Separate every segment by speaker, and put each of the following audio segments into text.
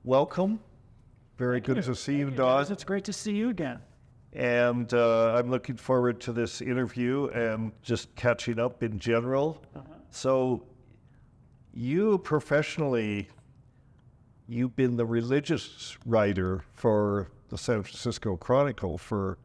Speaker 1: welcome. Very good to see you, Don.
Speaker 2: It's great to see you again.
Speaker 1: And I'm looking forward to this interview and just catching up in general. So you professionally, you've been the religious writer for the San Francisco Chronicle for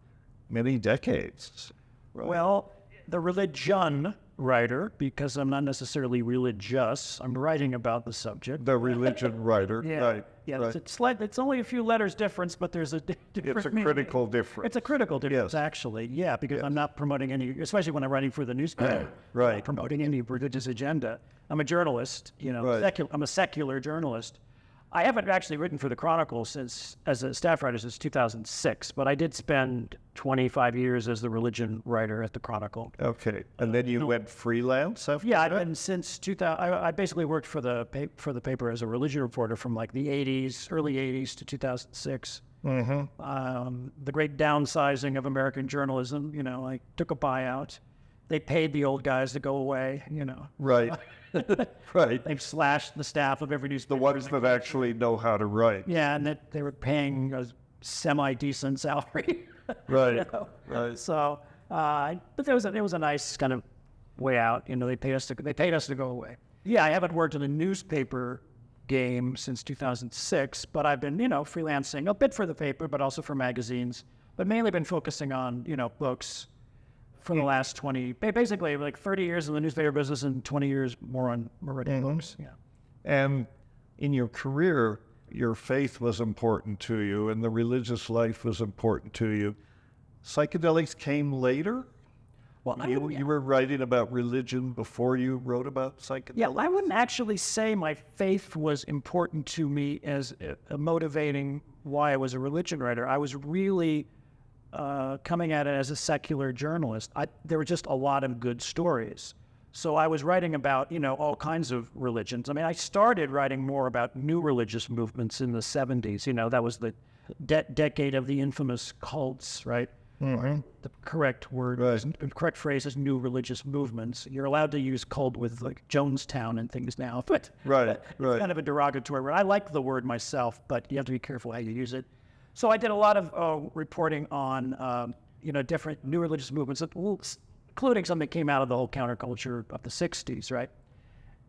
Speaker 1: many decades. Right?
Speaker 2: Well, the religion writer, because I'm not necessarily religious. I'm writing about the subject.
Speaker 1: The religion writer,
Speaker 2: yeah.
Speaker 1: right.
Speaker 2: Yeah,
Speaker 1: right.
Speaker 2: It's only a few letters difference, but there's a difference.
Speaker 1: It's a critical difference.
Speaker 2: It's a critical difference,
Speaker 1: Yes.
Speaker 2: actually. Yeah, because
Speaker 1: Yes.
Speaker 2: I'm not promoting any, especially when I'm writing for the newspaper,
Speaker 1: Right.
Speaker 2: not promoting any religious agenda. I'm a journalist,
Speaker 1: Right.
Speaker 2: I'm a secular journalist. I haven't actually written for the Chronicle as a staff writer since 2006, but I did spend 25 years as the religion writer at the Chronicle.
Speaker 1: Okay, and then you went freelance after
Speaker 2: Yeah, I've
Speaker 1: that?
Speaker 2: been since 2000. I basically worked for the paper as a religion reporter from like the early 80s to 2006. The great downsizing of American journalism. I took a buyout. They paid the old guys to go away.
Speaker 1: Right, right.
Speaker 2: They've slashed the staff of every newspaper.
Speaker 1: The ones that actually know how to write.
Speaker 2: Yeah, and that they were paying a semi-decent salary.
Speaker 1: Right, right.
Speaker 2: So, but it was a nice kind of way out. They paid us to go away. Yeah, I haven't worked in a newspaper game since 2006, but I've been freelancing a bit for the paper, but also for magazines. But mainly been focusing on books for the last 20, basically like 30 years in the newspaper business and 20 years more on writing books. Yeah.
Speaker 1: And in your career, your faith was important to you and the religious life was important to you. Psychedelics came later?
Speaker 2: Well,
Speaker 1: you were writing about religion before you wrote about psychedelics?
Speaker 2: Yeah, I wouldn't actually say my faith was important to me as a motivating why I was a religion writer. I was really coming at it as a secular journalist. There were just a lot of good stories. So I was writing about, all kinds of religions. I mean, I started writing more about new religious movements in the 70s. That was the decade of the infamous cults, right?
Speaker 1: Mm-hmm.
Speaker 2: The correct word, the correct phrase is new religious movements. You're allowed to use cult with like Jonestown and things now, but
Speaker 1: right.
Speaker 2: It's kind of a derogatory word. I like the word myself, but you have to be careful how you use it. So I did a lot of reporting on, different new religious movements, including some that came out of the whole counterculture of the 60s, right?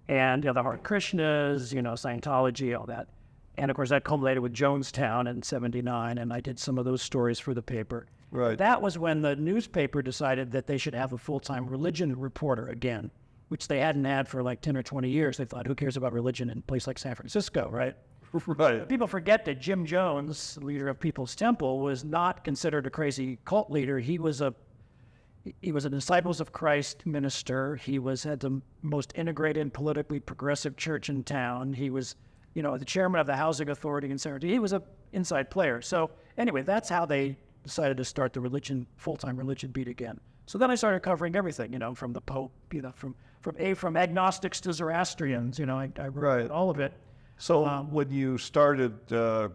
Speaker 2: And the Hare Krishnas, Scientology, all that. And of course, that culminated with Jonestown in '79, and I did some of those stories for the paper.
Speaker 1: Right.
Speaker 2: That was when the newspaper decided that they should have a full-time religion reporter again, which they hadn't had for like 10 or 20 years. They thought, who cares about religion in a place like San Francisco, right?
Speaker 1: Right.
Speaker 2: People forget that Jim Jones, leader of People's Temple, was not considered a crazy cult leader. He was a Disciples of Christ minister. He had the most integrated, politically progressive church in town. He was, the chairman of the housing authority in San Francisco. He was an inside player. So anyway, that's how they decided to start the full-time religion beat again. So then I started covering everything, from the Pope, from agnostics to Zoroastrians. I wrote all of it.
Speaker 1: So when you started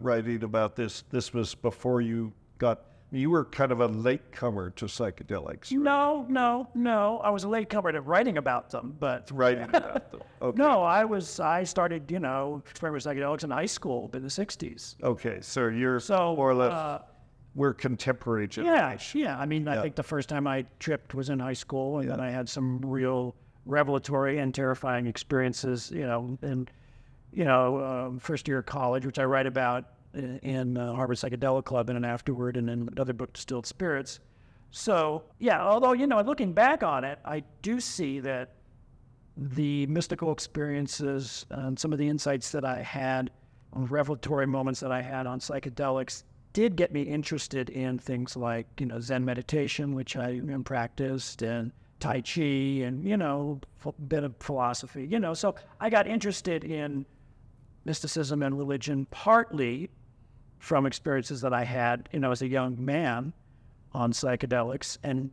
Speaker 1: writing about this was before you were kind of a latecomer to psychedelics, right?
Speaker 2: No. I was a latecomer to writing about them, but...
Speaker 1: Writing about them, okay.
Speaker 2: No, I started, experimenting with psychedelics in high school in the 60s.
Speaker 1: Okay, so you're more or less... we're contemporary generation.
Speaker 2: Yeah. I mean, I think the first time I tripped was in high school, and then I had some real revelatory and terrifying experiences, in first year of college, which I write about in Harvard Psychedelic Club and an afterward, and in another book, Distilled Spirits. So, yeah, although, looking back on it, I do see that the mystical experiences and some of the insights that I had, revelatory moments that I had on psychedelics did get me interested in things like, Zen meditation, which I practiced, and Tai Chi, and, a bit of philosophy, So I got interested in mysticism and religion partly from experiences that I had, as a young man on psychedelics, and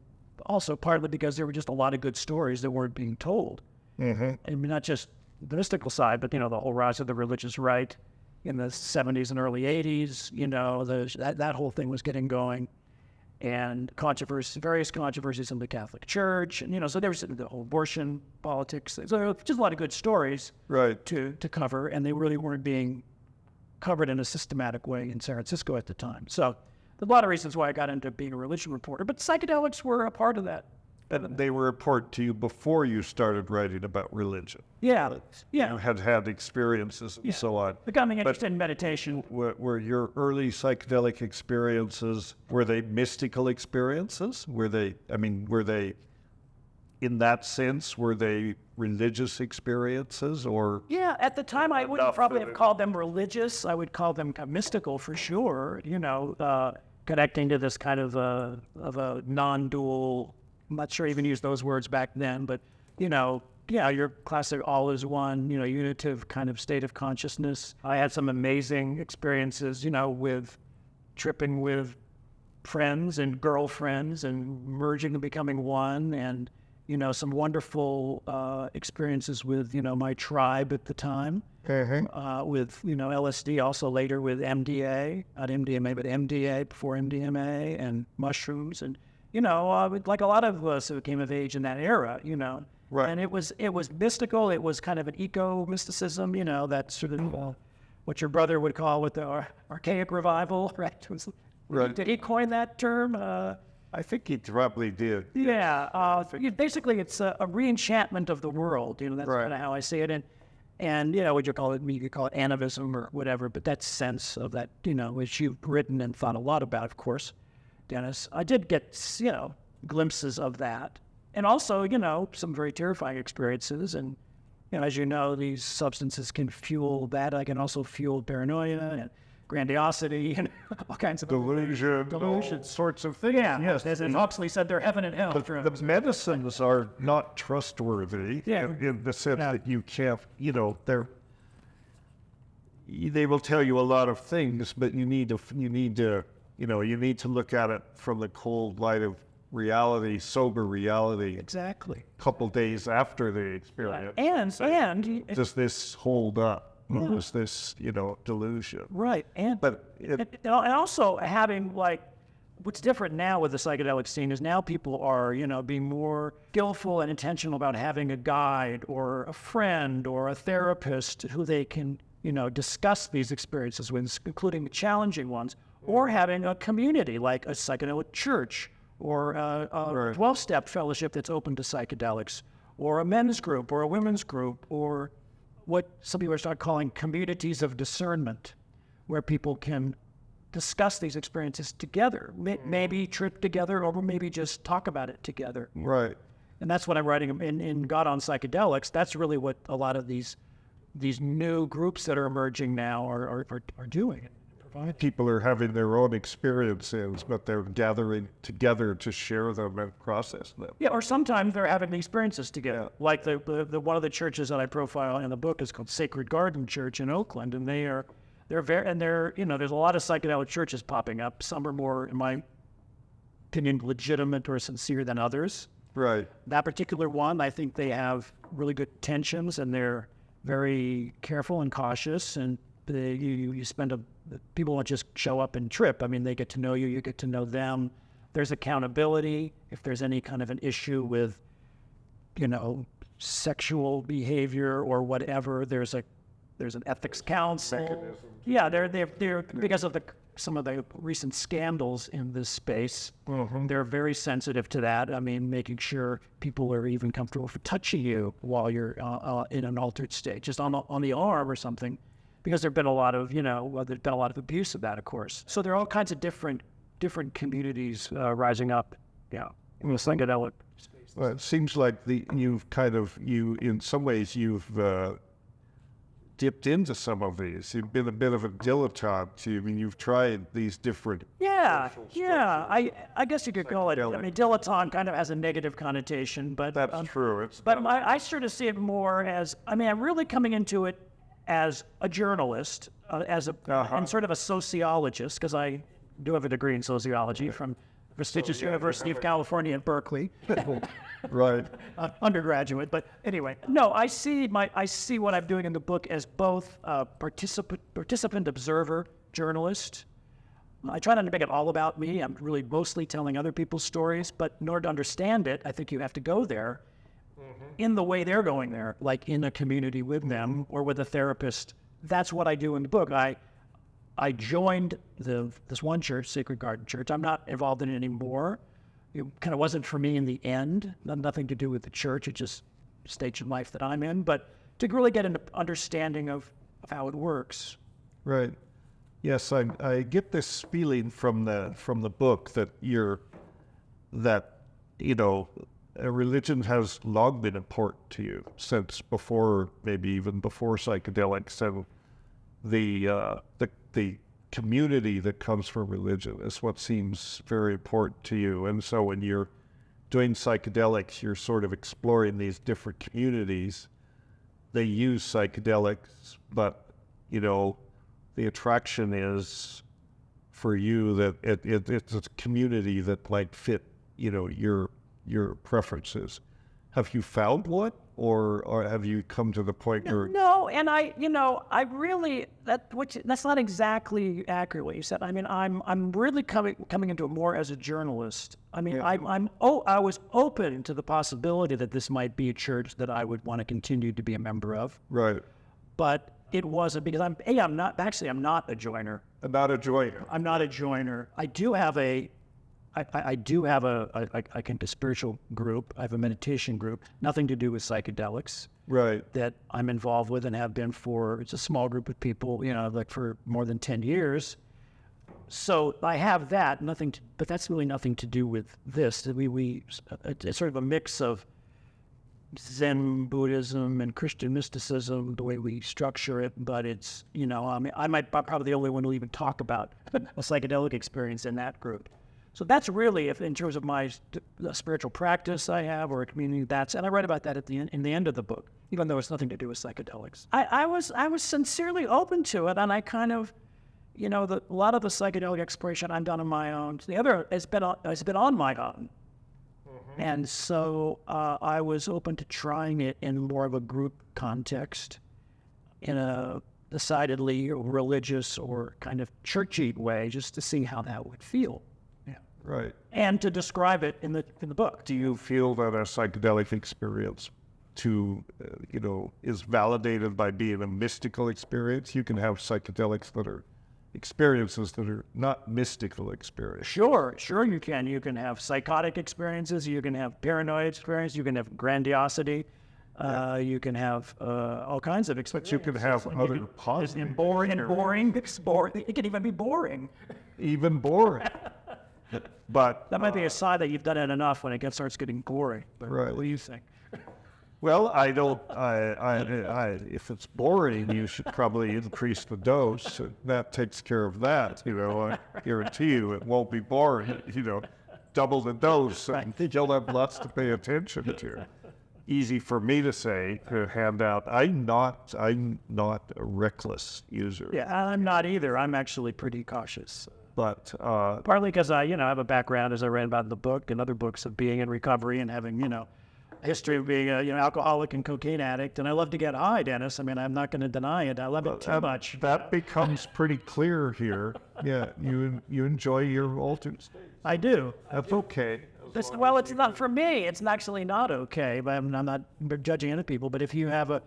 Speaker 2: also partly because there were just a lot of good stories that weren't being told.
Speaker 1: Mm-hmm.
Speaker 2: I mean, not just the mystical side, but, the whole rise of the religious right in the 70s and early 80s, that whole thing was getting going. And various controversies in the Catholic Church, and so there was the whole abortion politics. So there were just a lot of good stories
Speaker 1: right
Speaker 2: to cover, and they really weren't being covered in a systematic way in San Francisco at the time. So there's a lot of reasons why I got into being a religion reporter, but psychedelics were a part of that.
Speaker 1: And they were important to you before you started writing about religion.
Speaker 2: Yeah, yeah.
Speaker 1: You had experiences and so on.
Speaker 2: Becoming interested in meditation.
Speaker 1: Were your early psychedelic experiences, were they mystical experiences? Were they, in that sense, were they religious experiences or?
Speaker 2: Yeah, at the time I wouldn't probably have called them religious. I would call them kind of mystical for sure, connecting to this kind of a non-dual, I'm not sure I even used those words back then, but, your classic all is one, unitive kind of state of consciousness. I had some amazing experiences, with tripping with friends and girlfriends and merging and becoming one, and, some wonderful experiences with, my tribe at the time, with, LSD, also later with MDA, not MDMA, but MDA before MDMA, and mushrooms, and, like a lot of us who came of age in that era,
Speaker 1: Right.
Speaker 2: And it was mystical. It was kind of an eco-mysticism, that sort of what your brother would call with the archaic revival, right?
Speaker 1: Right.
Speaker 2: Did he coin that term?
Speaker 1: I think he probably did.
Speaker 2: Yeah. Basically, it's a re-enchantment of the world. That's
Speaker 1: Right.
Speaker 2: kind of how I see it. And would you call it? You could call it animism or whatever. But that sense of that, which you've written and thought a lot about, of course, Dennis. I did get, glimpses of that. And also, some very terrifying experiences. And, as you know, these substances can fuel that. I can also fuel paranoia and grandiosity and all kinds of
Speaker 1: Delusion, all sorts of things.
Speaker 2: Yeah,
Speaker 1: Yes.
Speaker 2: as Huxley said, they're heaven and hell.
Speaker 1: The medicines are not trustworthy in the sense that you can't, they will tell you a lot of things, but you need to look at it from the cold light of reality, sober reality.
Speaker 2: Exactly.
Speaker 1: A couple days after the experience.
Speaker 2: And
Speaker 1: does this hold up? Is this, delusion?
Speaker 2: Right. And also having what's different now with the psychedelic scene is now people are, being more skillful and intentional about having a guide or a friend or a therapist who they can, discuss these experiences with, including the challenging ones, or having a community like a psychedelic church or a 12-step fellowship that's open to psychedelics, or a men's group or a women's group, or what some people are start calling communities of discernment, where people can discuss these experiences together, maybe trip together, or maybe just talk about it together.
Speaker 1: Right.
Speaker 2: And that's what I'm writing in God on Psychedelics. That's really what a lot of these new groups that are emerging now are doing.
Speaker 1: People are having their own experiences, but they're gathering together to share them and process them.
Speaker 2: Yeah, or sometimes they're having the experiences together. Yeah. Like the one of the churches that I profile in the book is called Sacred Garden Church in Oakland, and they're there's a lot of psychedelic churches popping up. Some are more, in my opinion, legitimate or sincere than others.
Speaker 1: Right.
Speaker 2: That particular one, I think they have really good intentions, and they're very careful and cautious, and you spend people won't just show up and trip. I mean, they get to know you, you get to know them. There's accountability. If there's any kind of an issue with, sexual behavior or whatever, there's an ethics council.
Speaker 1: Mechanisms.
Speaker 2: Yeah, they're because of some of the recent scandals in this space.
Speaker 1: Mm-hmm.
Speaker 2: They're very sensitive to that. I mean, making sure people are even comfortable for touching you while you're in an altered state, just on the arm or something. Because there've been a lot of, there's been a lot of abuse of that, of course. So there are all kinds of different communities rising up, in the psychedelic space.
Speaker 1: Well, it seems like in some ways you've dipped into some of these. You've been a bit of a dilettante. I mean, you've tried these different.
Speaker 2: Yeah. I guess you could call it. I mean, dilettante kind of has a negative connotation, but
Speaker 1: that's true.
Speaker 2: I sort of see it more as. I mean, I'm really coming into it as a journalist, and sort of a sociologist, because I do have a degree in sociology from the prestigious University of California at Berkeley.
Speaker 1: Right.
Speaker 2: Undergraduate, but anyway. No, I see what I'm doing in the book as both participant observer journalist. I try not to make it all about me. I'm really mostly telling other people's stories, but in order to understand it, I think you have to go there in the way they're going there, like in a community with them or with a therapist. That's what I do in the book. I I joined this one church, Sacred Garden Church. I'm not involved in it anymore. It kind of wasn't for me in the end. Nothing to do with the church. It's just a stage of life that I'm in. But to really get an understanding of how it works.
Speaker 1: Right. Yes, I get this feeling from the book that a religion has long been important to you since before, maybe even before psychedelics, and the community that comes from religion is what seems very important to you. And so when you're doing psychedelics, you're sort of exploring these different communities. They use psychedelics, but the attraction is for you that it's a community that might fit your preferences. Have you found one, or have you come to the point where?
Speaker 2: No, and I really that's not exactly accurate what you said. I mean, I'm really coming into it more as a journalist. I mean, yeah. I was open to the possibility that this might be a church that I would want to continue to be a member of.
Speaker 1: Right.
Speaker 2: But it wasn't, because I'm not a joiner.
Speaker 1: Not a joiner.
Speaker 2: I'm not a joiner. I do have a spiritual group. I have a meditation group, nothing to do with psychedelics.
Speaker 1: Right.
Speaker 2: That I'm involved with and have been for, it's a small group of people, for more than 10 years. So I have that, but that's really nothing to do with this. It's sort of a mix of Zen Buddhism and Christian mysticism, the way we structure it, but it's, I'm probably the only one who'll even talk about a psychedelic experience in that group. So that's really, if in terms of my spiritual practice I have, or a community, and I write about that in the end of the book, even though it's nothing to do with psychedelics. I was sincerely open to it, and I kind of, a lot of the psychedelic exploration I've done on my own. The other has been on my own. Mm-hmm. And so I was open to trying it in more of a group context, in a decidedly religious or kind of churchy way, just to see how that would feel.
Speaker 1: Right.
Speaker 2: And to describe it in the book.
Speaker 1: Do you feel that a psychedelic experience is validated by being a mystical experience? You can have psychedelics that are experiences that are not mystical experiences.
Speaker 2: Sure you can. You can have psychotic experiences, you can have paranoid experiences, you can have grandiosity, you can have all kinds of experiences.
Speaker 1: But you can have other positive.
Speaker 2: Boring. It can even be boring.
Speaker 1: Even boring. But
Speaker 2: that might be a sign that you've done it enough when it starts getting boring. But
Speaker 1: right.
Speaker 2: What do you think?
Speaker 1: Well, I don't. If it's boring, you should probably increase the dose. That takes care of that. I guarantee you, it won't be boring. Double the dose, and you'll have lots to pay attention to. Easy for me to say, to hand out. I'm not a reckless user.
Speaker 2: Yeah, I'm not either. I'm actually pretty cautious.
Speaker 1: But
Speaker 2: partly because I have a background, as I read about in the book and other books, of being in recovery and having, a history of being a alcoholic and cocaine addict. And I love to get high, Dennis. I mean, I'm not going to deny it. I love it too much.
Speaker 1: That becomes pretty clear here. Yeah, you enjoy your altered state. I
Speaker 2: do.
Speaker 1: That's okay.
Speaker 2: It's not for me. It's actually not okay. But I'm not judging other people. But if you have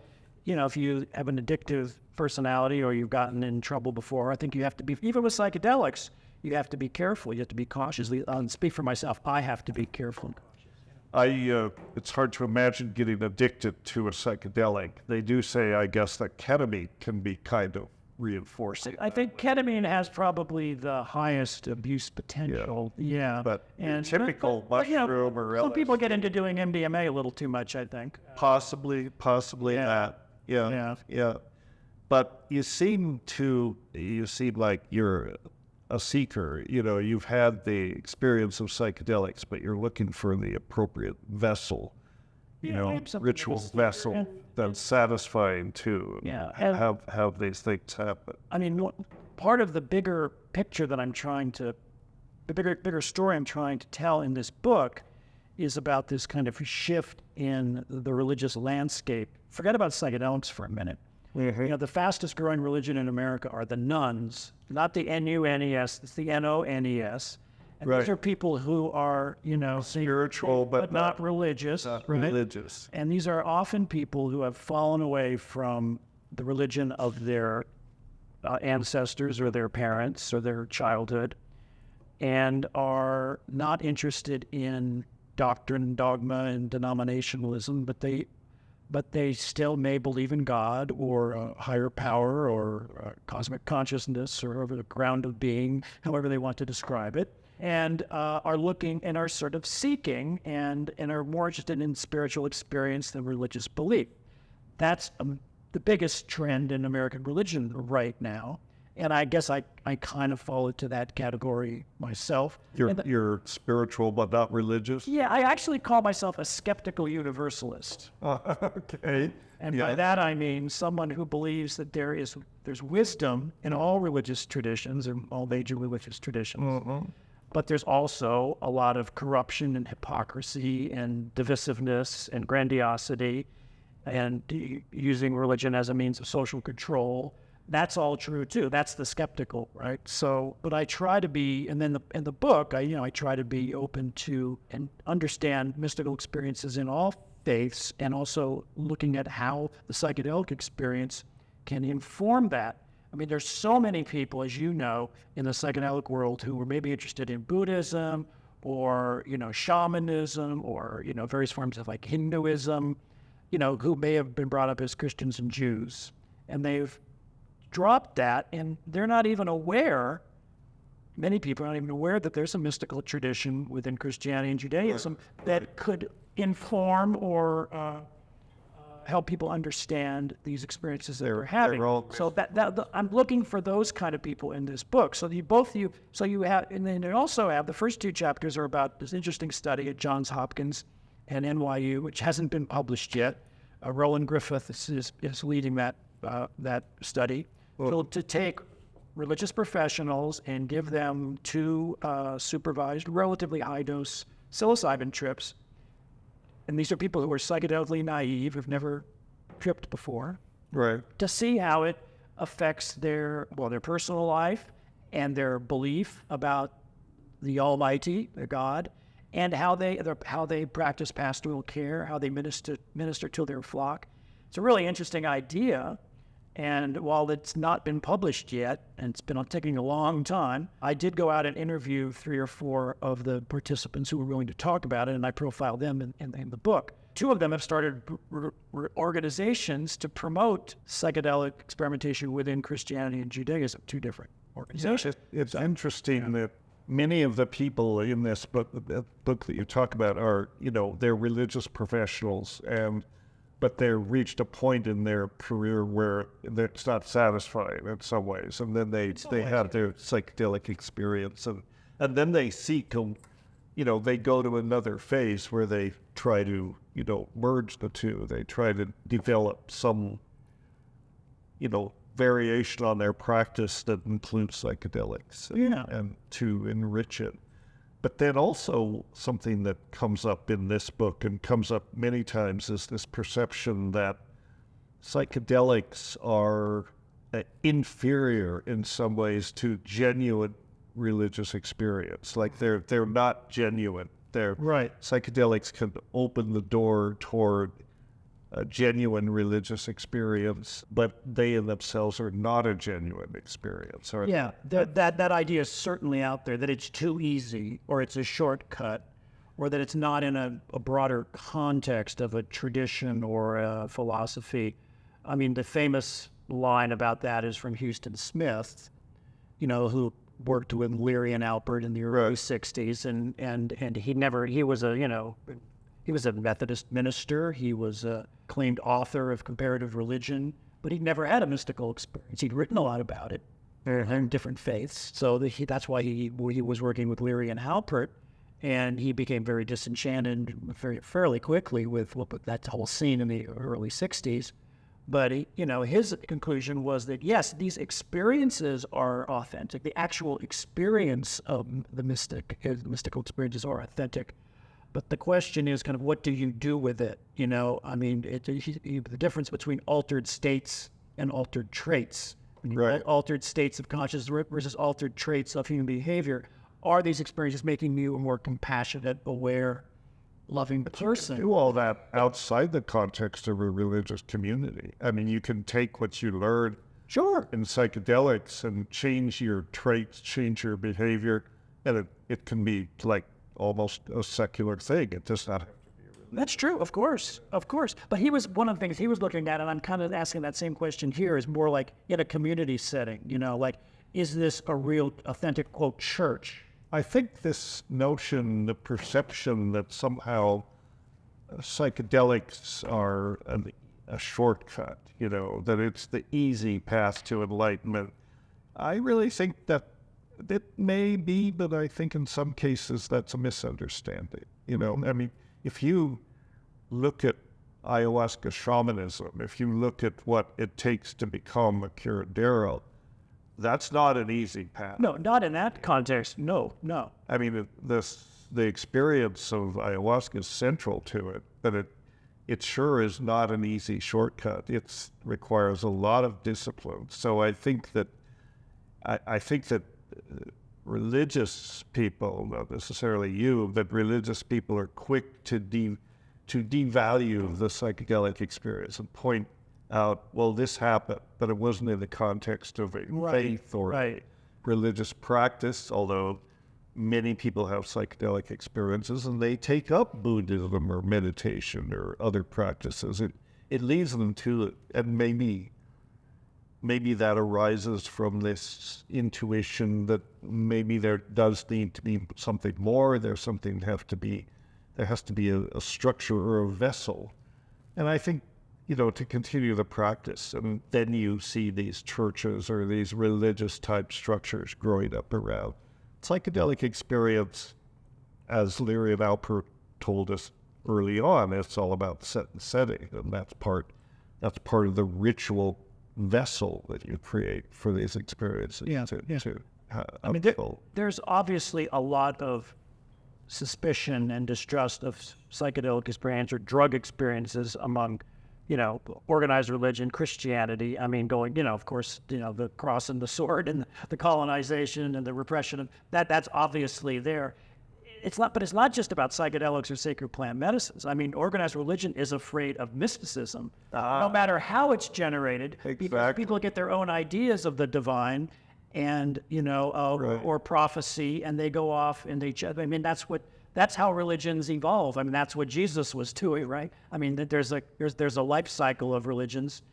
Speaker 2: if you have an addictive personality, or you've gotten in trouble before, I think you have to be, even with psychedelics, you have to be careful. You have to be cautious. I'll speak for myself. I have to be careful and cautious.
Speaker 1: It's hard to imagine getting addicted to a psychedelic. They do say, I guess, that ketamine can be kind of reinforcing.
Speaker 2: I think ketamine has probably the highest abuse potential. Yeah.
Speaker 1: But typical mushroom or
Speaker 2: some people get into doing MDMA a little too much, I think.
Speaker 1: Possibly that. Yeah. But you seem like you're a seeker. You've had the experience of psychedelics, but you're looking for the appropriate vessel, ritual vessel that's satisfying to have these things happen.
Speaker 2: I mean, part of the bigger picture that the bigger story I'm trying to tell in this book is about this kind of shift in the religious landscape. Forget about psychedelics for a minute.
Speaker 1: Mm-hmm.
Speaker 2: The fastest growing religion in America are the nuns, not the N-U-N-E-S, it's the N-O-N-E-S. And
Speaker 1: right.
Speaker 2: These are people who are,
Speaker 1: spiritual, but
Speaker 2: not religious.
Speaker 1: Not religious.
Speaker 2: And these are often people who have fallen away from the religion of their ancestors or their parents or their childhood, and are not interested in doctrine, dogma, and denominationalism, but they still may believe in God or a higher power or cosmic consciousness or over the ground of being, however they want to describe it, and are looking and are sort of seeking and are more interested in spiritual experience than religious belief. That's the biggest trend in American religion right now. And I guess I kind of fall into that category myself.
Speaker 1: You're spiritual but not religious?
Speaker 2: Yeah, I actually call myself a skeptical universalist.
Speaker 1: Okay.
Speaker 2: And by that I mean someone who believes that there's wisdom in all religious traditions and all major religious traditions.
Speaker 1: Mm-hmm.
Speaker 2: But there's also a lot of corruption and hypocrisy and divisiveness and grandiosity and using religion as a means of social control. That's all true too. That's the skeptical, right? So, but I try to be, and then in the book, I try to be open to and understand mystical experiences in all faiths, and also looking at how the psychedelic experience can inform that. I mean, there's so many people, as you know, in the psychedelic world who were maybe interested in Buddhism or, shamanism or, various forms of like Hinduism, who may have been brought up as Christians and Jews, and they've dropped that, and they're not even aware, many people are not even aware that there's a mystical tradition within Christianity and Judaism that could inform or help people understand these experiences that they're having. So I'm looking for those kind of people in this book. So you have, and then you also have, the first two chapters are about this interesting study at Johns Hopkins and NYU, which hasn't been published yet. Roland Griffith is leading that study. So to take religious professionals and give them 2 supervised, relatively high-dose psilocybin trips. And these are people who are psychedelically naive, who've never tripped before.
Speaker 1: Right.
Speaker 2: To see how it affects their personal life and their belief about the Almighty, the God, and how they practice pastoral care, how they minister to their flock. It's a really interesting idea. And while it's not been published yet, and it's been taking a long time, I did go out and interview 3 or 4 of the participants who were willing to talk about it, and I profiled them in the book. 2 of them have started organizations to promote psychedelic experimentation within Christianity and Judaism, 2 different organizations.
Speaker 1: It's interesting that many of the people in this book, the book that you talk about, are, they're religious professionals, but they've reached a point in their career where it's not satisfying in some ways, and then they have their psychedelic experience, and then they seek, they go to another phase where they try to, merge the two. They try to develop some, variation on their practice that includes psychedelics, and to enrich it. But then also something that comes up in this book and comes up many times is this perception that psychedelics are inferior in some ways to genuine religious experience. Like they're not genuine.
Speaker 2: Right.
Speaker 1: Psychedelics can open the door toward a genuine religious experience, but they in themselves are not a genuine experience.
Speaker 2: Yeah, that idea is certainly out there, that it's too easy, or it's a shortcut, or that it's not in a broader context of a tradition or a philosophy. I mean, the famous line about that is from Houston Smith, who worked with Leary and Alpert in the early 60s, and he was a Methodist minister. He was a claimed author of comparative religion, but he'd never had a mystical experience. He'd written a lot about it in different faiths. So that's why he was working with Leary and Alpert, and he became very disenchanted fairly quickly with that whole scene in the early 60s. But his conclusion was that, yes, these experiences are authentic. The actual experience of the mystical experiences are authentic. But the question is kind of, what do you do with it? I mean, the difference between altered states and altered traits.
Speaker 1: Right.
Speaker 2: Altered states of consciousness versus altered traits of human behavior. Are these experiences making you a more compassionate, aware, loving person?
Speaker 1: You can do all that outside the context of a religious community. I mean, you can take what you learn
Speaker 2: Sure.
Speaker 1: in psychedelics and change your traits, change your behavior, and it can be like almost a secular thing. It does not have to be a religion.
Speaker 2: That's true, of course. But he was, one of the things he was looking at, and I'm kind of asking that same question here, is more like in a community setting, like, is this a real, authentic, quote, church?
Speaker 1: I think this notion, the perception that somehow psychedelics are a shortcut, that it's the easy path to enlightenment. I really think that it may be, but I think in some cases that's a misunderstanding. I mean, if you look at ayahuasca shamanism, if you look at what it takes to become a curandero, that's not an easy path.
Speaker 2: No, not in that context. No.
Speaker 1: I mean, the experience of ayahuasca is central to it, but it sure is not an easy shortcut. It requires a lot of discipline. So I think that religious people, not necessarily you, but religious people are quick to devalue the psychedelic experience and point out, well, this happened, but it wasn't in the context of a faith or a religious practice, although many people have psychedelic experiences and they take up Buddhism or meditation or other practices. It leads them to it, and maybe that arises from this intuition that maybe there does need to be something more. There has to be a structure or a vessel. And I think, to continue the practice, and then you see these churches or these religious type structures growing up around. Psychedelic experience, as Leary and Alpert told us early on, it's all about set and setting, and that's part of the ritual vessel that you create for these experiences.
Speaker 2: I mean, there's obviously a lot of suspicion and distrust of psychedelic experience or drug experiences among, organized religion, Christianity. I mean, going, of course, the cross and the sword and the colonization and the repression of that's obviously there. But it's not just about psychedelics or sacred plant medicines. I mean, organized religion is afraid of mysticism, no matter how it's generated, because people get their own ideas of the divine and, or prophecy, and they go off and I mean, that's how religions evolve. I mean, that's what Jesus was doing, right? I mean, there's a life cycle of religions,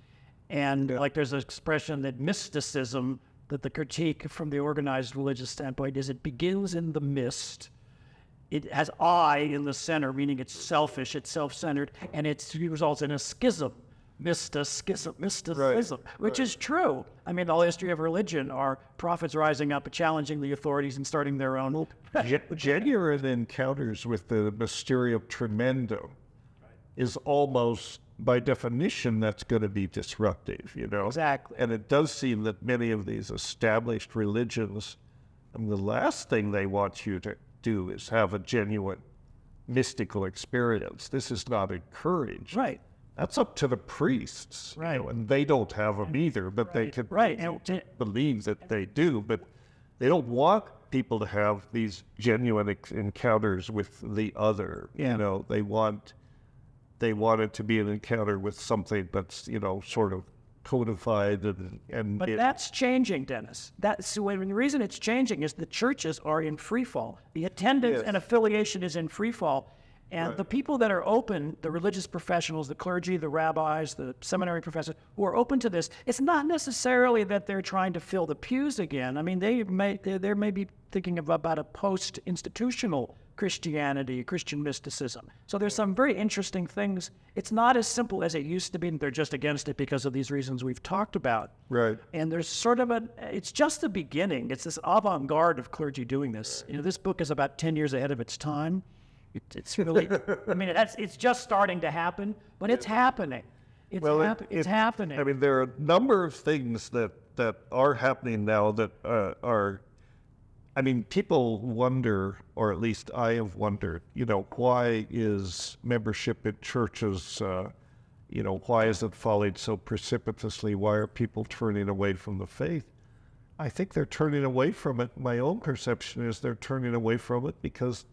Speaker 2: and like there's an expression that mysticism, that the critique from the organized religious standpoint is it begins in the mist. It has I in the center, meaning it's selfish, it's self-centered, and it results in a schism, mysticism, which is true. I mean, the whole history of religion are prophets rising up, challenging the authorities and starting their own.
Speaker 1: Genuine encounters with the mysterium tremendum is almost, by definition, that's going to be disruptive,
Speaker 2: Exactly.
Speaker 1: And it does seem that many of these established religions, the last thing they want you to do is have a genuine mystical experience. This is not encouraged.
Speaker 2: Right.
Speaker 1: That's up to the priests.
Speaker 2: Right.
Speaker 1: And they don't have them either, but they can believe that they do. But they don't want people to have these genuine encounters with the other.
Speaker 2: Yeah.
Speaker 1: They want it to be an encounter with something that's, sort of codified and
Speaker 2: but that's changing, Dennis. The reason it's changing is the churches are in free fall. The attendance and affiliation is in free fall. And the people that are open, the religious professionals, the clergy, the rabbis, the seminary professors, who are open to this, it's not necessarily that they're trying to fill the pews again. I mean, they may be thinking about a post-institutional Christianity, Christian mysticism. So there's some very interesting things. It's not as simple as it used to be. They're just against it because of these reasons we've talked about.
Speaker 1: Right.
Speaker 2: And there's sort of it's just the beginning. It's this avant-garde of clergy doing this. This book is about 10 years ahead of its time. It's really, I mean, it's just starting to happen, but it's happening. It's happening.
Speaker 1: I mean, there are a number of things that are happening now that are, I mean, people wonder, or at least I have wondered, why is membership in churches, why is it falling so precipitously? Why are people turning away from the faith? I think they're turning away from it. My own perception is they're turning away from it because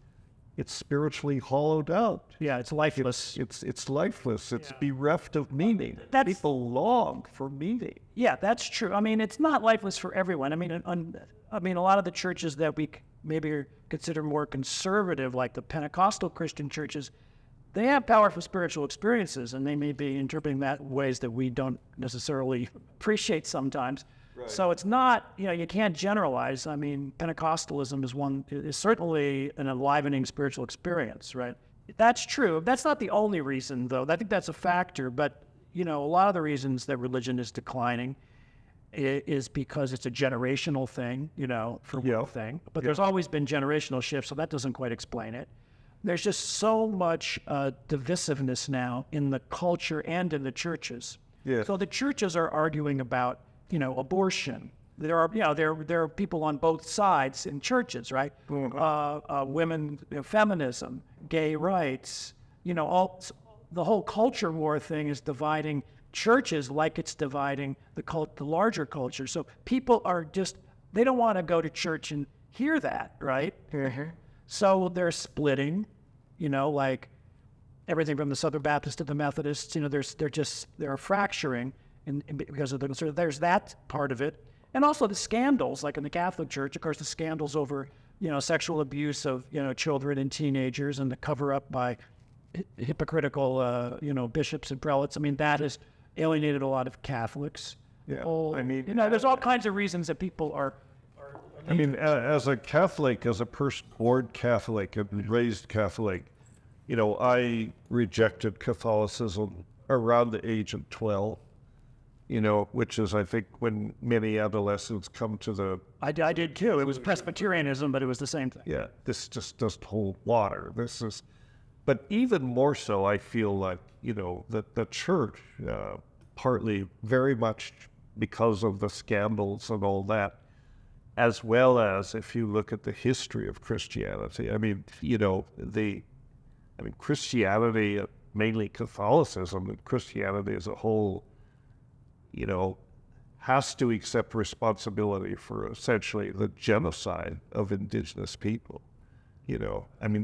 Speaker 1: it's spiritually hollowed out.
Speaker 2: Yeah, it's lifeless.
Speaker 1: It's lifeless. It's bereft of meaning.
Speaker 2: That's-
Speaker 1: People long for meaning.
Speaker 2: Yeah, that's true. I mean, it's not lifeless for everyone. I mean, a lot of the churches that we maybe consider more conservative, like the Pentecostal Christian churches, they have powerful spiritual experiences, and they may be interpreting that in ways that we don't necessarily appreciate sometimes. Right. So it's not, you can't generalize. I mean, Pentecostalism is certainly an enlivening spiritual experience, right? That's true. That's not the only reason, though. I think that's a factor, but, a lot of the reasons that religion is declining is because it's a generational thing, for one thing. But there's always been generational shifts, so that doesn't quite explain it. There's just so much divisiveness now in the culture and in the churches.
Speaker 1: Yes.
Speaker 2: So the churches are arguing about, abortion. There are people on both sides in churches, right? Mm-hmm. Women, feminism, gay rights, the whole culture war thing is dividing churches like it's dividing the larger culture. So people are they don't want to go to church and hear that, right? Mm-hmm. So they're splitting, like everything from the Southern Baptists to the Methodists, they're fracturing because of so there's that part of it. And also the scandals, like in the Catholic Church, of course, the scandals over, sexual abuse of, children and teenagers and the cover up by hypocritical, bishops and prelates. I mean, that has alienated a lot of Catholics.
Speaker 1: Yeah.
Speaker 2: There's all kinds of reasons that people are.
Speaker 1: I mean, as a Catholic, as a person born Catholic and raised Catholic, I rejected Catholicism around the age of 12, which is, I think, when many adolescents come to the...
Speaker 2: I did too. It was Presbyterianism, but it was the same thing.
Speaker 1: Yeah, this just doesn't hold water. But even more so, I feel like, that the church, partly very much because of the scandals and all that, as well as if you look at the history of Christianity. I mean, Christianity, mainly Catholicism, and Christianity as a whole, has to accept responsibility for essentially the genocide of indigenous people.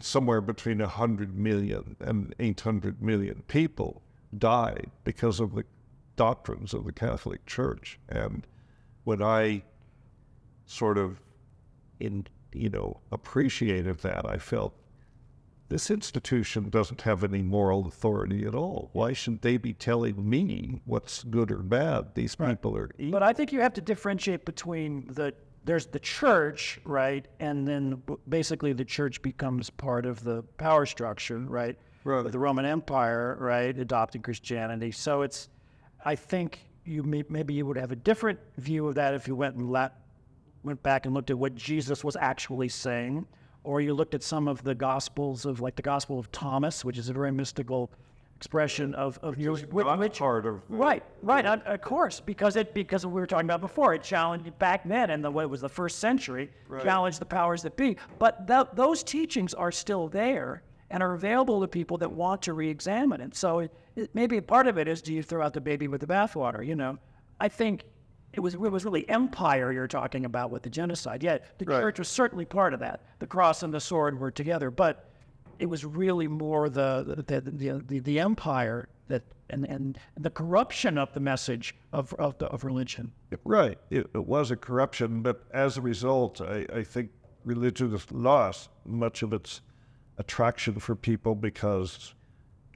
Speaker 1: Somewhere between 100 million and 800 million people died because of the doctrines of the Catholic Church. And when I sort of, appreciated that, I felt this institution doesn't have any moral authority at all. Why should they be telling me what's good or bad? These people are evil.
Speaker 2: But I think you have to differentiate between there's the church, right? And then basically the church becomes part of the power structure, right?
Speaker 1: Right.
Speaker 2: The Roman Empire, right? Adopting Christianity. So I think maybe you would have a different view of that if you went back and looked at what Jesus was actually saying, or you looked at some of the Gospels of, like the Gospel of Thomas, which is a very mystical expression of
Speaker 1: which part of
Speaker 2: right, of course, because we were talking about before, it challenged back then, and it was the first century, challenged the powers that be. But those teachings are still there and are available to people that want to re-examine it. So maybe part of it is, do you throw out the baby with the bathwater? I think it was really empire you're talking about with the genocide. Yeah, the church was certainly part of that. The cross and the sword were together, but it was really more the empire that and the corruption of the message of religion.
Speaker 1: Right, it was a corruption, but as a result, I think religion has lost much of its attraction for people because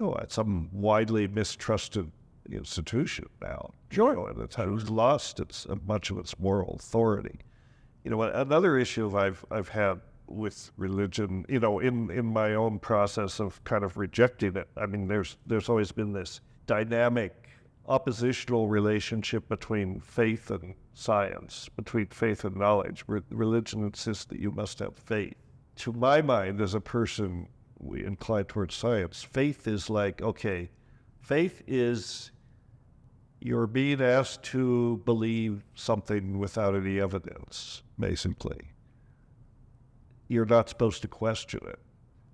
Speaker 1: it's a widely mistrusted institution now.
Speaker 2: Sure.
Speaker 1: And it's lost much of its moral authority. Another issue I've had with religion, in my own process of kind of rejecting it. I mean, there's always been this dynamic oppositional relationship between faith and science, between faith and knowledge. Religion insists that you must have faith. To my mind, as a person, we incline towards science. Faith is like, okay, faith is you're being asked to believe something without any evidence, basically. You're not supposed to question it.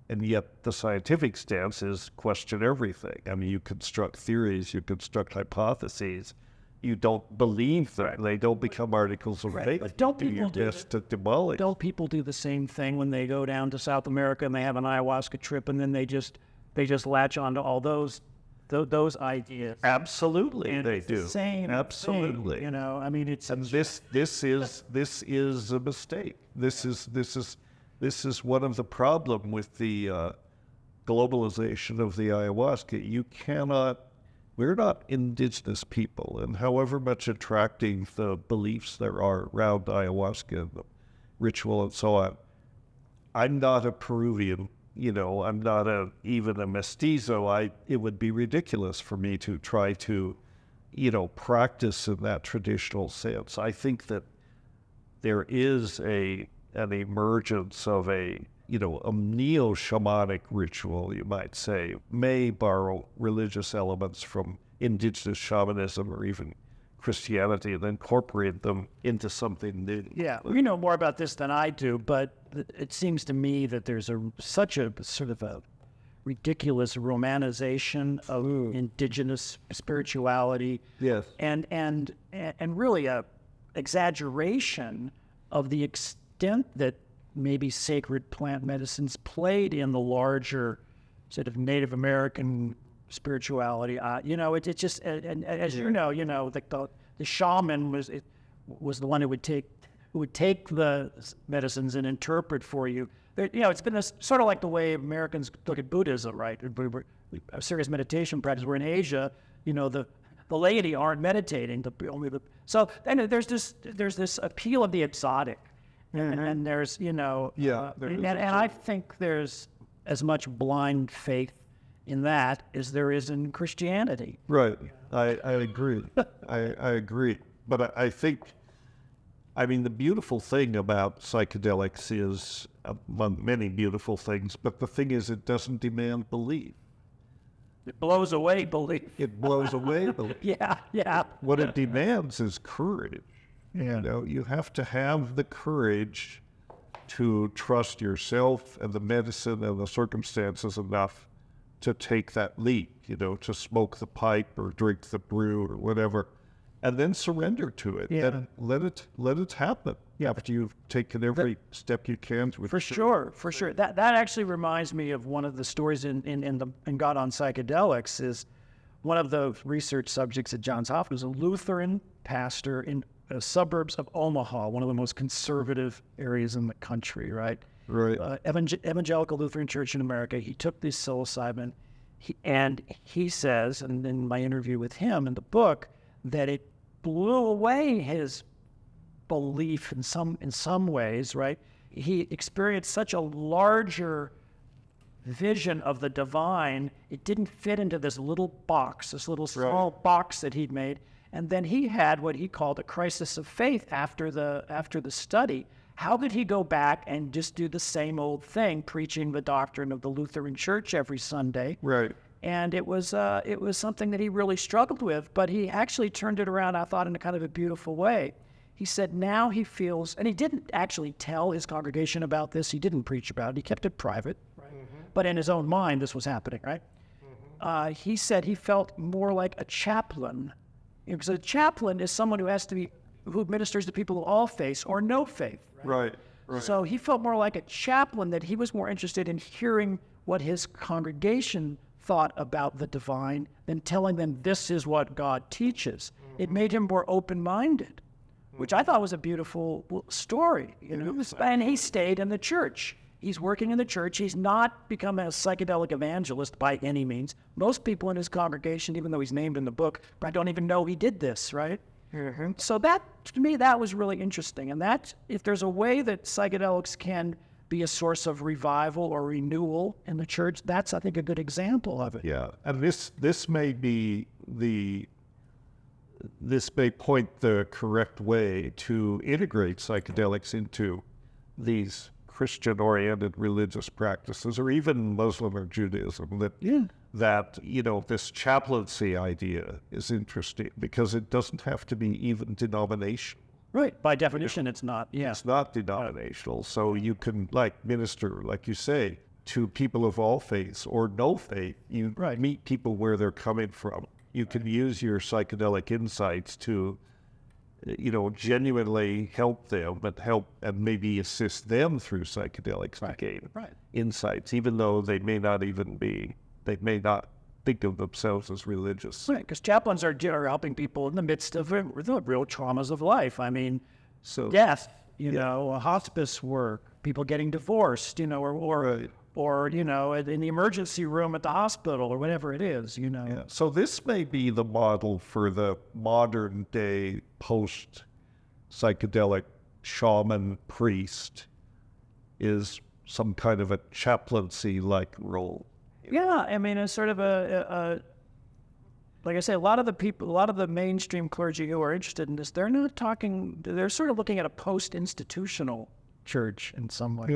Speaker 1: And yet the scientific stance is question everything. I mean, you construct theories, you construct hypotheses, you don't believe them. They don't become articles of faith.
Speaker 2: But don't
Speaker 1: do your
Speaker 2: people
Speaker 1: best to demolish.
Speaker 2: Don't people do the same thing when they go down to South America and they have an ayahuasca trip, and then they just latch on to all those ideas?
Speaker 1: Absolutely,
Speaker 2: And
Speaker 1: they
Speaker 2: it's the
Speaker 1: do.
Speaker 2: same
Speaker 1: Absolutely.
Speaker 2: thing, I mean, it's
Speaker 1: And this is a mistake. This is one of the problem with the globalization of the ayahuasca. We're not indigenous people, and however much attracting the beliefs there are around ayahuasca, the ritual and so on, I'm not a Peruvian. I'm not even a mestizo. It would be ridiculous for me to try to, practice in that traditional sense. I think that there is an emergence of a neo-shamanic ritual, you might say, may borrow religious elements from indigenous shamanism or even Christianity and incorporate them into something new.
Speaker 2: Yeah, you know more about this than I do, but it seems to me that there's such a sort of a ridiculous romanization of indigenous spirituality.
Speaker 1: Yes.
Speaker 2: And really a exaggeration of the extent that maybe sacred plant medicines played in the larger sort of Native American spirituality. It just, and as you know, the shaman was the one who would take the medicines and interpret for you. It's been this sort of like the way Americans look at Buddhism, right? A serious meditation practice. We're in Asia, the laity aren't meditating. So there's this appeal of the exotic. And there's, and I think there's as much blind faith in that as there is in Christianity.
Speaker 1: Right. I agree. I agree. But I think, the beautiful thing about psychedelics is, among many beautiful things, but the thing is it doesn't demand belief.
Speaker 2: It blows away belief.
Speaker 1: It blows away belief.
Speaker 2: Yeah.
Speaker 1: What it demands is courage.
Speaker 2: Yeah.
Speaker 1: You have to have the courage to trust yourself and the medicine and the circumstances enough to take that leap, to smoke the pipe or drink the brew or whatever, and then surrender to it.
Speaker 2: Yeah.
Speaker 1: And let it happen after you've taken every step you can.
Speaker 2: For sure. That actually reminds me of one of the stories in God on Psychedelics. Is one of the research subjects at Johns Hopkins, a Lutheran pastor in suburbs of Omaha, one of the most conservative areas in the country, right?
Speaker 1: Right.
Speaker 2: Evangelical Lutheran Church in America. He took this psilocybin, and he says, and in my interview with him in the book, that it blew away his belief in some ways, right? He experienced such a larger vision of the divine. It didn't fit into this little box, this little small box that he'd made. And then he had what he called a crisis of faith after the study. How could he go back and just do the same old thing, preaching the doctrine of the Lutheran Church every Sunday?
Speaker 1: Right.
Speaker 2: And it was something that he really struggled with, but he actually turned it around, I thought, in a kind of a beautiful way. He said now he feels, and he didn't actually tell his congregation about this. He didn't preach about it. He kept it private. Right. Mm-hmm. But in his own mind, this was happening, right? Mm-hmm. He said he felt more like a chaplain. Because a chaplain is someone who administers to people of all faiths or no faith.
Speaker 1: Right.
Speaker 2: So he felt more like a chaplain, that he was more interested in hearing what his congregation thought about the divine than telling them this is what God teaches. Mm-hmm. It made him more open-minded, which I thought was a beautiful story. And he stayed in the church. He's working in the church. He's not become a psychedelic evangelist by any means. Most people in his congregation, even though he's named in the book, don't even know he did this, right? Mm-hmm. So that, to me, that was really interesting. And that, if there's a way that psychedelics can be a source of revival or renewal in the church, that's, I think, a good example of it.
Speaker 1: Yeah, and this may point the correct way to integrate psychedelics into these Christian-oriented religious practices, or even Muslim or Judaism. That this chaplaincy idea is interesting because it doesn't have to be even denominational.
Speaker 2: Right. By definition, it's not. Yeah.
Speaker 1: It's not denominational. So you can minister, like you say, to people of all faiths or no faith. You meet people where they're coming from. You can use your psychedelic insights to, genuinely help them, but help and maybe assist them through psychedelics to gain insights, even though they may not think of themselves as religious.
Speaker 2: Right, because chaplains are helping people in the midst of the real traumas of life. I mean, death, hospice work, people getting divorced, or in the emergency room at the hospital or whatever it is,
Speaker 1: Yeah. So this may be the model for the modern day post-psychedelic shaman priest, is some kind of a chaplaincy-like role.
Speaker 2: Yeah, I mean, it's sort of like I say, a lot of the mainstream clergy who are interested in this, they're sort of looking at a post-institutional church in some way,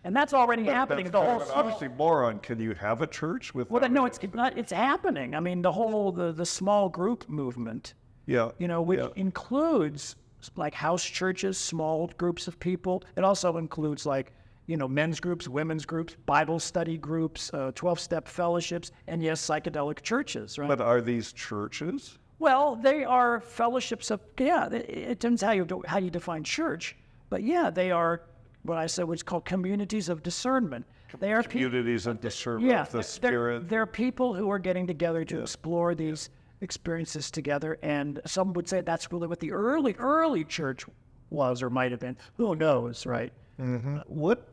Speaker 2: And that's already happening.
Speaker 1: That's kind of an oxymoron. Can you have a church with?
Speaker 2: Well, no, it's not. It's happening. I mean, the whole the small group movement.
Speaker 1: Yeah.
Speaker 2: Which includes like house churches, small groups of people. It also includes like men's groups, women's groups, Bible study groups, 12-step fellowships, and yes, psychedelic churches. Right.
Speaker 1: But are these churches?
Speaker 2: Well, they are fellowships of. Yeah, it depends how you define church, but yeah, they are. What I said was called communities of discernment. They are
Speaker 1: communities of discernment of the spirit.
Speaker 2: They're people who are getting together to explore these experiences together, and some would say that's really what the early church was or might have been. Who knows, right?
Speaker 1: Mm-hmm. What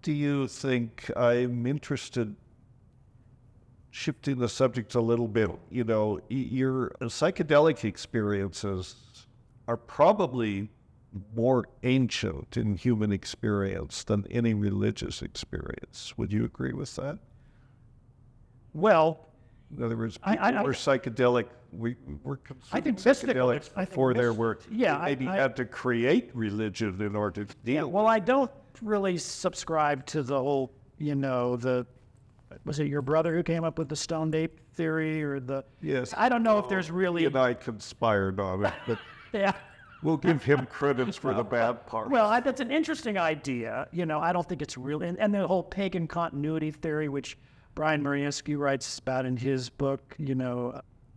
Speaker 1: do you think? I'm interested, shifting the subject a little bit. Your psychedelic experiences are probably more ancient in human experience than any religious experience. Would you agree with that?
Speaker 2: Well,
Speaker 1: in other words, people were psychedelic. We were consuming psychedelics before there were.
Speaker 2: Yeah,
Speaker 1: maybe had to create religion in order to deal.
Speaker 2: Yeah, well, I don't really subscribe to the whole. Was it your brother who came up with the stoned ape theory or the?
Speaker 1: Yes.
Speaker 2: I don't know if there's really.
Speaker 1: He and I conspired on it, but
Speaker 2: yeah.
Speaker 1: We'll give him credits for the bad part.
Speaker 2: Well, that's an interesting idea. I don't think it's real. And the whole pagan continuity theory, which Brian Murinsky writes about in his book,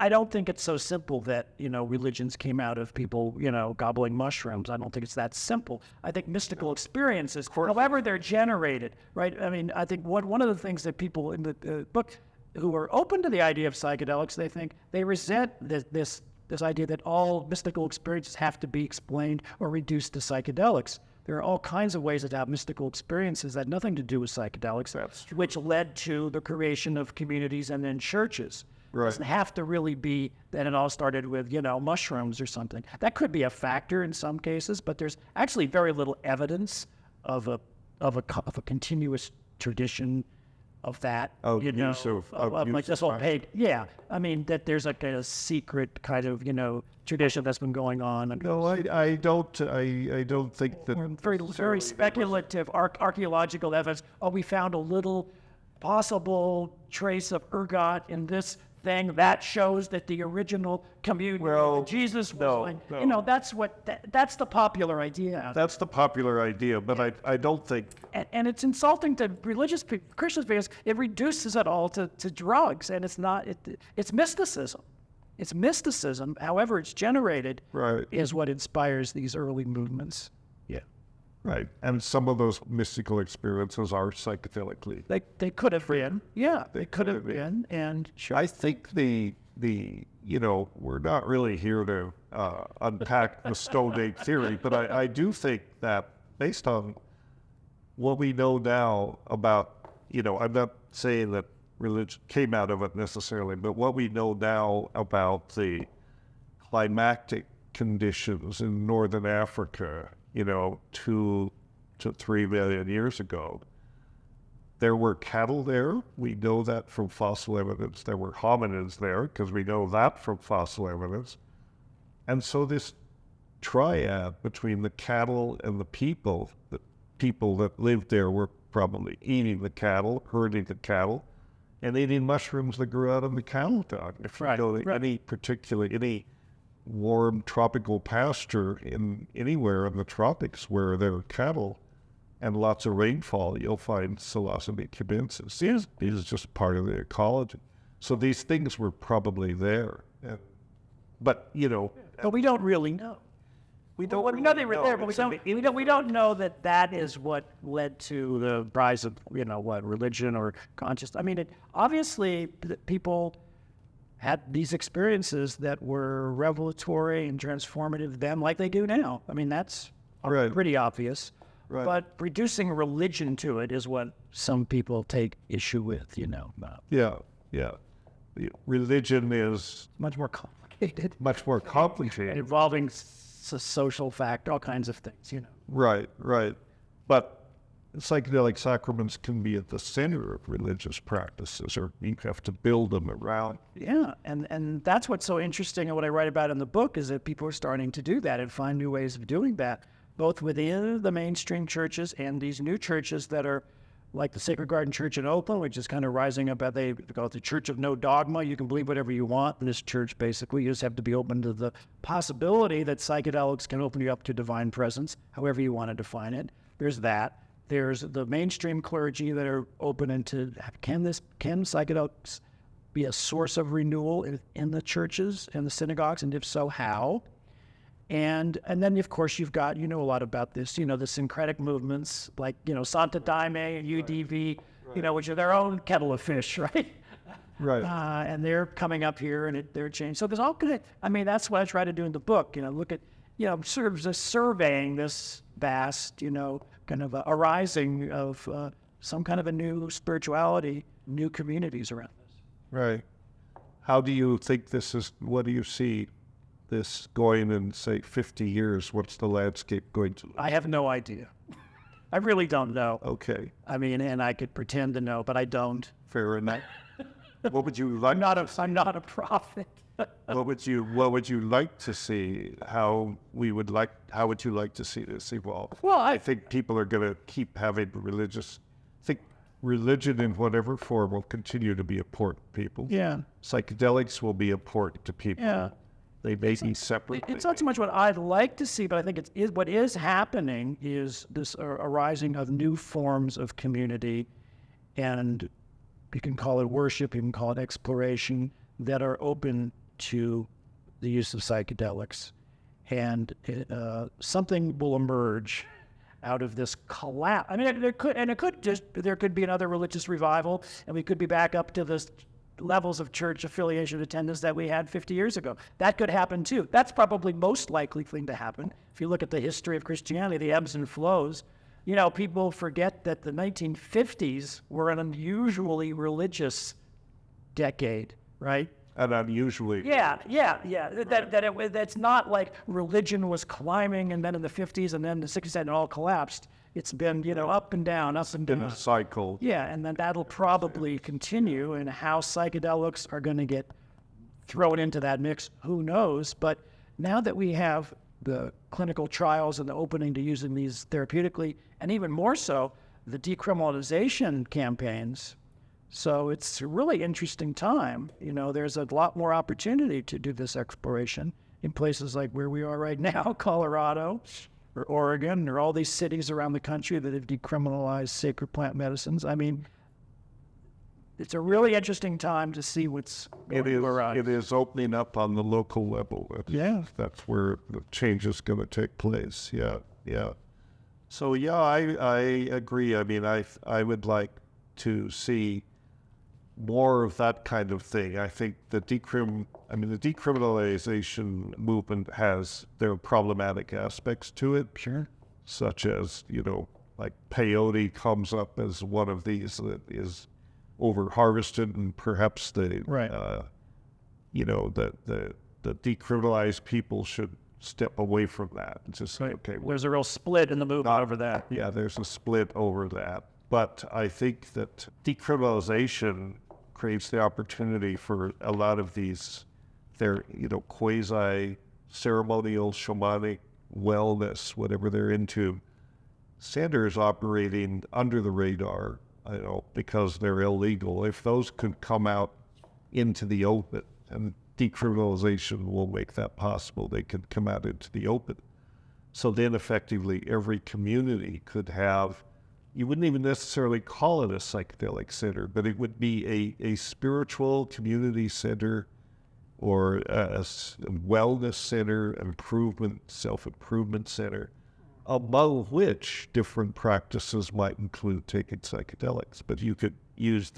Speaker 2: I don't think it's so simple that, religions came out of people, gobbling mushrooms. I don't think it's that simple. I think mystical experiences, however they're generated, right? I mean, I think one of the things that people in the book who are open to the idea of psychedelics, they resent this idea that all mystical experiences have to be explained or reduced to psychedelics. There are all kinds of ways to have mystical experiences that had nothing to do with psychedelics, which led to the creation of communities and then churches. Right. It doesn't have to really be that it all started with, mushrooms or something. That could be a factor in some cases, but there's actually very little evidence of a continuous tradition of that,
Speaker 1: of
Speaker 2: like this whole pagan. Yeah, I mean that there's like a secret kind of tradition that's been going on.
Speaker 1: No, I don't think that.
Speaker 2: Very speculative archaeological evidence. Oh, we found a little possible trace of ergot in this thing that shows that the original communion of Jesus was. That's the popular idea.
Speaker 1: That's the popular idea, but I don't think.
Speaker 2: And it's insulting to religious people, Christians, because it reduces it all to drugs, and it's not. It's mysticism. It's mysticism. However, it's generated is what inspires these early movements.
Speaker 1: Yeah. Right, and some of those mystical experiences are psychedelically.
Speaker 2: They could have been, yeah, they could have been, and sure.
Speaker 1: I think the we're not really here to unpack the stoned ape theory, but I do think that based on what we know now about, I'm not saying that religion came out of it necessarily, but what we know now about the climactic conditions in northern Africa, 2 to 3 million years ago. There were cattle there. We know that from fossil evidence. There were hominids there because we know that from fossil evidence. And so this triad between the cattle and the people that lived there were probably eating the cattle, herding the cattle, and eating mushrooms that grew out of the cattle dung. If you go to any warm tropical pasture anywhere in the tropics where there are cattle and lots of rainfall, you'll find psilocybe cubensis. These is just part of the ecology. So these things were probably there. But, you know.
Speaker 2: But we don't really know. We know they were there, but we don't know that is what led to the rise of, religion or consciousness. I mean, obviously people had these experiences that were revelatory and transformative then like they do now. I mean, that's pretty obvious. Right. But reducing religion to it is what some people take issue with,
Speaker 1: Yeah. Religion is
Speaker 2: much more complicated. Involving social fact, all kinds of things,
Speaker 1: Right. But psychedelic sacraments can be at the center of religious practices, or you have to build them around.
Speaker 2: Yeah, and that's what's so interesting, and what I write about in the book is that people are starting to do that and find new ways of doing that, both within the mainstream churches and these new churches that are like the Sacred Garden Church in Oakland, which is kind of rising up. They call it the Church of No Dogma. You can believe whatever you want in this church, basically. You just have to be open to the possibility that psychedelics can open you up to divine presence, however you want to define it. There's that. There's the mainstream clergy that are open into, can psychedelics be a source of renewal in the churches and the synagogues, and if so, how? And then, of course, you've got, a lot about this, the syncretic movements like, Santa Daime and UDV, which are their own kettle of fish, right?
Speaker 1: Right.
Speaker 2: And they're coming up here and they're changing. So there's all kind of, that's what I try to do in the book, look at, sort of just surveying this vast, kind of a rising of some kind of a new spirituality, new communities around this.
Speaker 1: Right. How do you think what do you see this going in, say, 50 years? What's the landscape going to look like?
Speaker 2: I have no idea. I really don't know.
Speaker 1: Okay.
Speaker 2: I mean, and I could pretend to know, but I don't.
Speaker 1: Fair enough. What would you like?
Speaker 2: I'm not a prophet.
Speaker 1: What would you like to see? How would you like to see this evolve?
Speaker 2: Well,
Speaker 1: I think people are going to keep having religion in whatever form will continue to be important to people.
Speaker 2: Yeah.
Speaker 1: Psychedelics will be important to people.
Speaker 2: Yeah.
Speaker 1: They may be separate.
Speaker 2: It's not so much what I'd like to see, but I think what is happening is this arising of new forms of community, and you can call it worship, you can call it exploration, that are open to the use of psychedelics. And something will emerge out of this collapse. I mean, there could be another religious revival, and we could be back up to this levels of church affiliation attendance that we had 50 years ago. That could happen too. That's probably most likely thing to happen. If you look at the history of Christianity, the ebbs and flows, people forget that the 1950s were an unusually religious decade, right?
Speaker 1: And unusually.
Speaker 2: Yeah. That's not like religion was climbing and then in the 50s and then the 60s and it all collapsed. It's been, up and down, up and down.
Speaker 1: In a cycle.
Speaker 2: Yeah, and then that'll probably continue, and how psychedelics are going to get thrown into that mix, who knows? But now that we have the clinical trials and the opening to using these therapeutically, and even more so, the decriminalization campaigns, so it's a really interesting time. There's a lot more opportunity to do this exploration in places like where we are right now, Colorado, or Oregon, or all these cities around the country that have decriminalized sacred plant medicines. I mean, it's a really interesting time to see what's going around.
Speaker 1: It is opening up on the local level. That's where the change is going to take place. Yeah. So, I agree. I mean, I would like to see more of that kind of thing. I think the decriminalization movement has their problematic aspects to it.
Speaker 2: Sure.
Speaker 1: Such as, like peyote comes up as one of these that is over-harvested, and perhaps the decriminalized people should step away from that. It's just, okay.
Speaker 2: There's a real split in the movement over that.
Speaker 1: Yeah, there's a split over that. But I think that decriminalization creates the opportunity for a lot of these, quasi-ceremonial, shamanic wellness, whatever they're into, centers operating under the radar, because they're illegal. If those could come out into the open, and decriminalization will make that possible, they could come out into the open. So then effectively every community could have you wouldn't even necessarily call it a psychedelic center, but it would be a spiritual community center or a wellness center, self-improvement center, among which different practices might include taking psychedelics. But you could use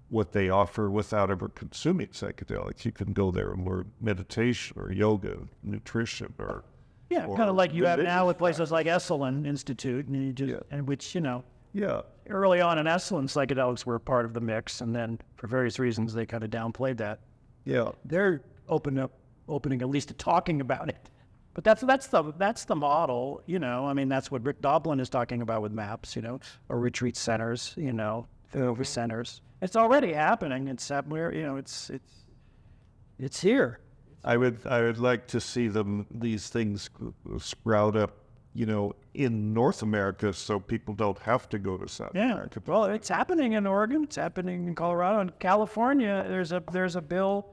Speaker 1: what they offer without ever consuming psychedelics. You can go there and learn meditation or yoga, nutrition, or
Speaker 2: kind of like you have now with places like Esalen Institute, and you just, and which, early on in Esalen, psychedelics were part of the mix, and then for various reasons they kind of downplayed that.
Speaker 1: Yeah,
Speaker 2: they're opening at least to talking about it. But that's the model, I mean, that's what Rick Doblin is talking about with MAPS, or retreat centers, over centers. It's already happening. It's somewhere, it's here.
Speaker 1: I would like to see these things sprout up, in North America, so people don't have to go to South America.
Speaker 2: Well, it's happening in Oregon. It's happening in Colorado and California. There's a bill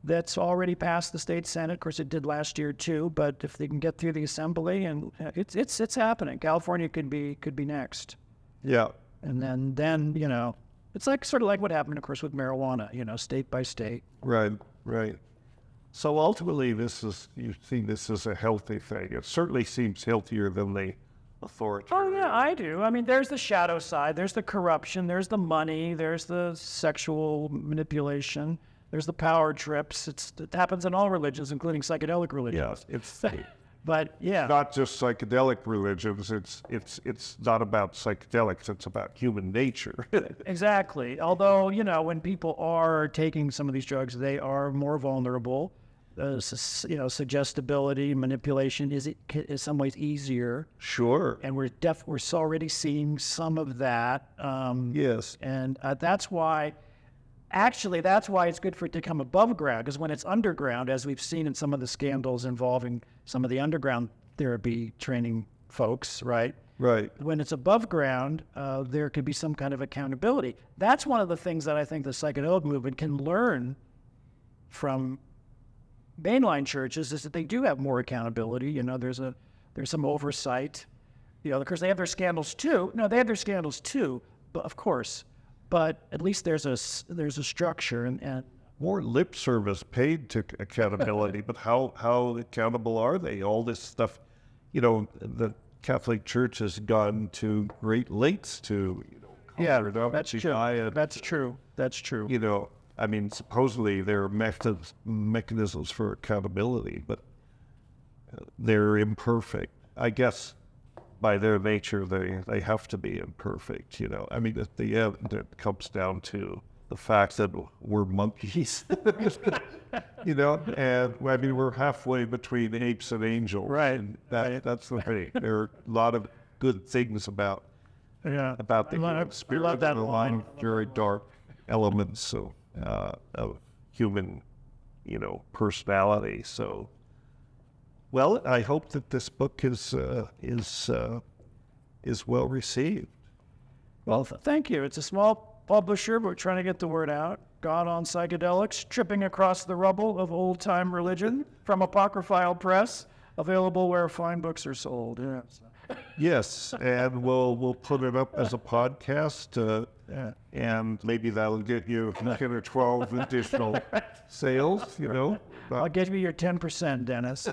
Speaker 2: that's already passed the state Senate. Of course, it did last year too. But if they can get through the Assembly, and it's happening. California could be next.
Speaker 1: Yeah.
Speaker 2: And then it's sort of like what happened, of course, with marijuana. State by state.
Speaker 1: Right. So ultimately, you see this as a healthy thing. It certainly seems healthier than the authoritarian.
Speaker 2: Oh, yeah, I do. I mean, there's the shadow side. There's the corruption. There's the money. There's the sexual manipulation. There's the power trips. It happens in all religions, including psychedelic religions.
Speaker 1: Yeah, it's
Speaker 2: but yeah,
Speaker 1: not just psychedelic religions. It's not about psychedelics. It's about human nature.
Speaker 2: Exactly. Although when people are taking some of these drugs, they are more vulnerable. Suggestibility, manipulation is in some ways easier.
Speaker 1: Sure.
Speaker 2: And we're already seeing some of that.
Speaker 1: Yes.
Speaker 2: And that's why it's good for it to come above ground, because when it's underground, as we've seen in some of the scandals involving some of the underground therapy training folks, right?
Speaker 1: Right.
Speaker 2: When it's above ground, there could be some kind of accountability. That's one of the things that I think the psychedelic movement can learn from mainline churches, is that they do have more accountability. There's some oversight. Of course, they have their scandals too. No, they have their scandals too, but of course. But at least there's a structure and
Speaker 1: more lip service paid to accountability. But how accountable are they? All this stuff, the Catholic Church has gone to great lengths to,
Speaker 2: that's true. That's true.
Speaker 1: I mean, supposedly there are mechanisms for accountability, but they're imperfect. I guess by their nature, they have to be imperfect, I mean, at the end, it comes down to the fact that we're monkeys, and I mean, we're halfway between apes and angels.
Speaker 2: Right.
Speaker 1: And that's the thing. There are a lot of good things about the human spirit.
Speaker 2: I love that
Speaker 1: and a lot of very dark elements of human, personality. So, well, I hope that this book is well received.
Speaker 2: Well, thank you. It's a small publisher, but we're trying to get the word out. God on Psychedelics, Tripping Across the Rubble of Old-Time Religion, from Apocryphal Press, available where fine books are sold.
Speaker 1: Yes, and we'll put it up as a podcast, and maybe that'll get you 10 or 12 additional sales,
Speaker 2: I'll give you your 10%, Dennis.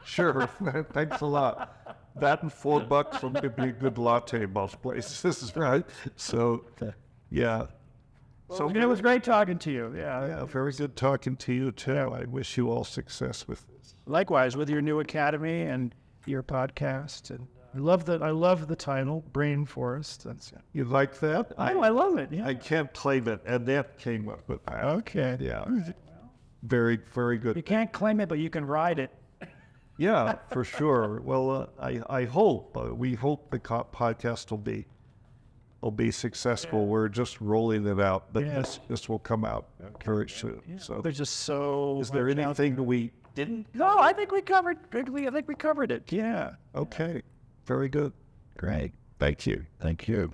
Speaker 1: Sure, thanks a lot. That and $4 will give me a good latte most places, right? So, yeah.
Speaker 2: So it was great talking to you.
Speaker 1: Yeah, very good talking to you too. I wish you all success with this.
Speaker 2: Likewise, with your new academy and your podcast, and I love the title, Brain Forest.
Speaker 1: You like that?
Speaker 2: I love it. Yeah.
Speaker 1: I can't claim it, and that came up with that.
Speaker 2: Okay.
Speaker 1: Yeah. Very, very good.
Speaker 2: You can't claim it, but you can ride it.
Speaker 1: Yeah, for sure. Well, I hope we hope the podcast will be successful. Yeah. We're just rolling it out, but this will come out very soon.
Speaker 2: Yeah.
Speaker 1: So
Speaker 2: there's just so.
Speaker 1: Is there anything that we didn't?
Speaker 2: No, I think we covered. I think we covered it.
Speaker 1: Yeah. Okay. Very good.
Speaker 2: Great.
Speaker 1: Thank you.
Speaker 2: Thank you.